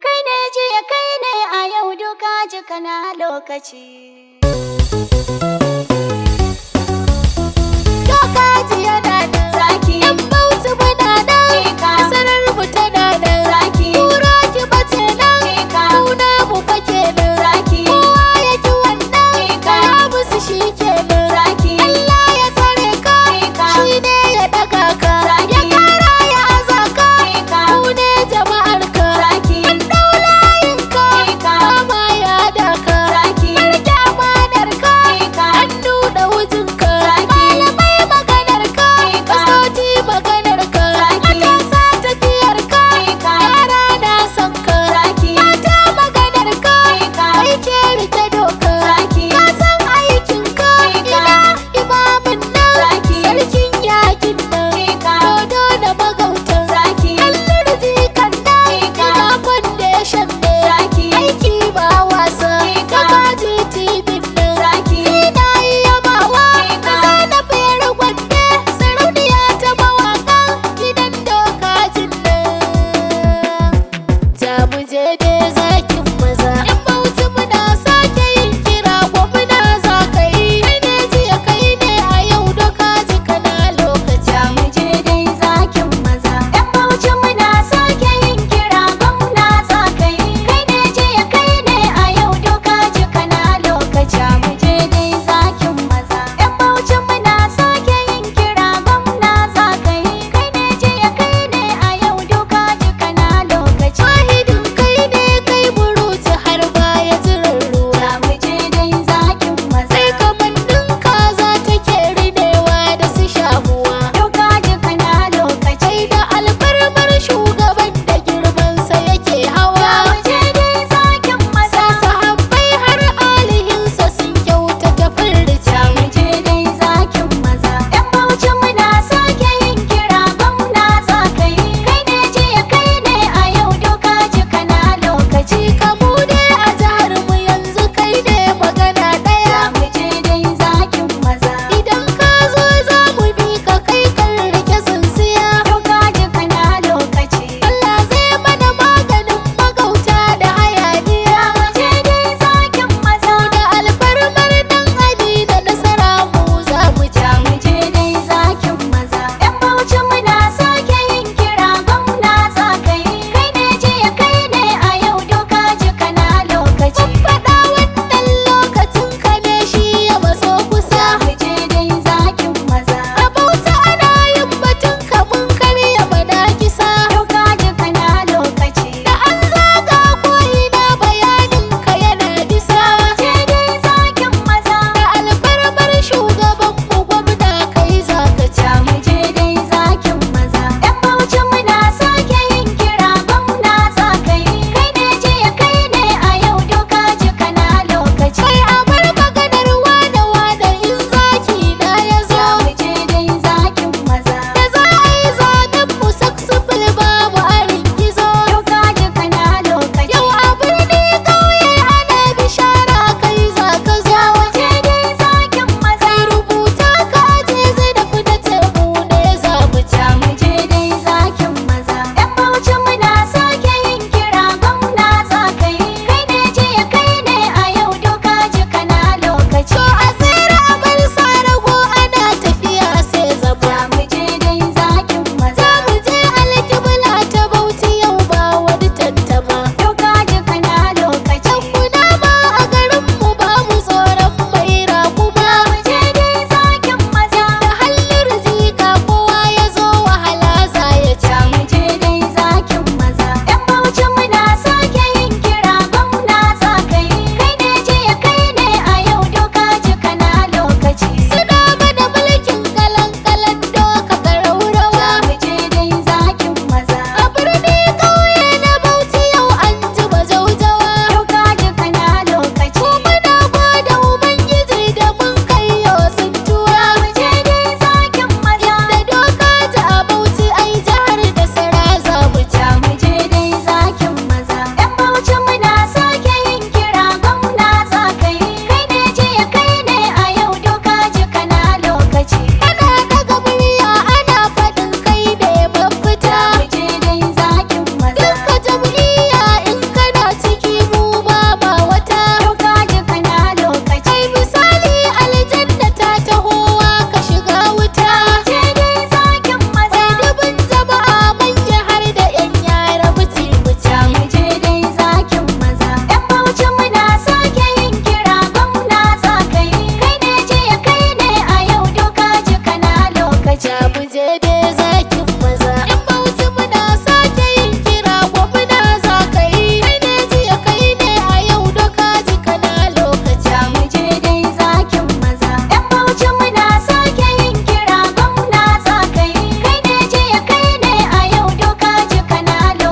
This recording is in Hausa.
Kai ne jiya kai ne a yau duka jika na lokaci. Doka jiya na nan zaki, yan bautu muna nan, sarar mu tana nan zaki, kura ki bace nan, kuna mu fake nan zaki, kowa ya ki wannan, kaya musu shi kenan zaki, Allah ya tsare ka, shi ne ya daga ka, ya kara ya aza ka, mu ne jama'ar ka, mun dau layin ka, kama ya daka, barka amanar ka, an nuna wujin ka, malamai maganar ka, fastoci maganar ka, matasa tafiyar ka, yara na son ka, mata maganar ka, kai ke rike doka, ka san aikin ka, ina imamin nan, sarkin yakin nan, dodo da magautan, kallon jikan nan, ina foundation ne, aiki ba wasa, ka kaji tibin nan, ina yi yabawa, ka zana fere gwanne, sarauniya ta mawaƙan gidan dokajin nan, ta mu je dai zaki.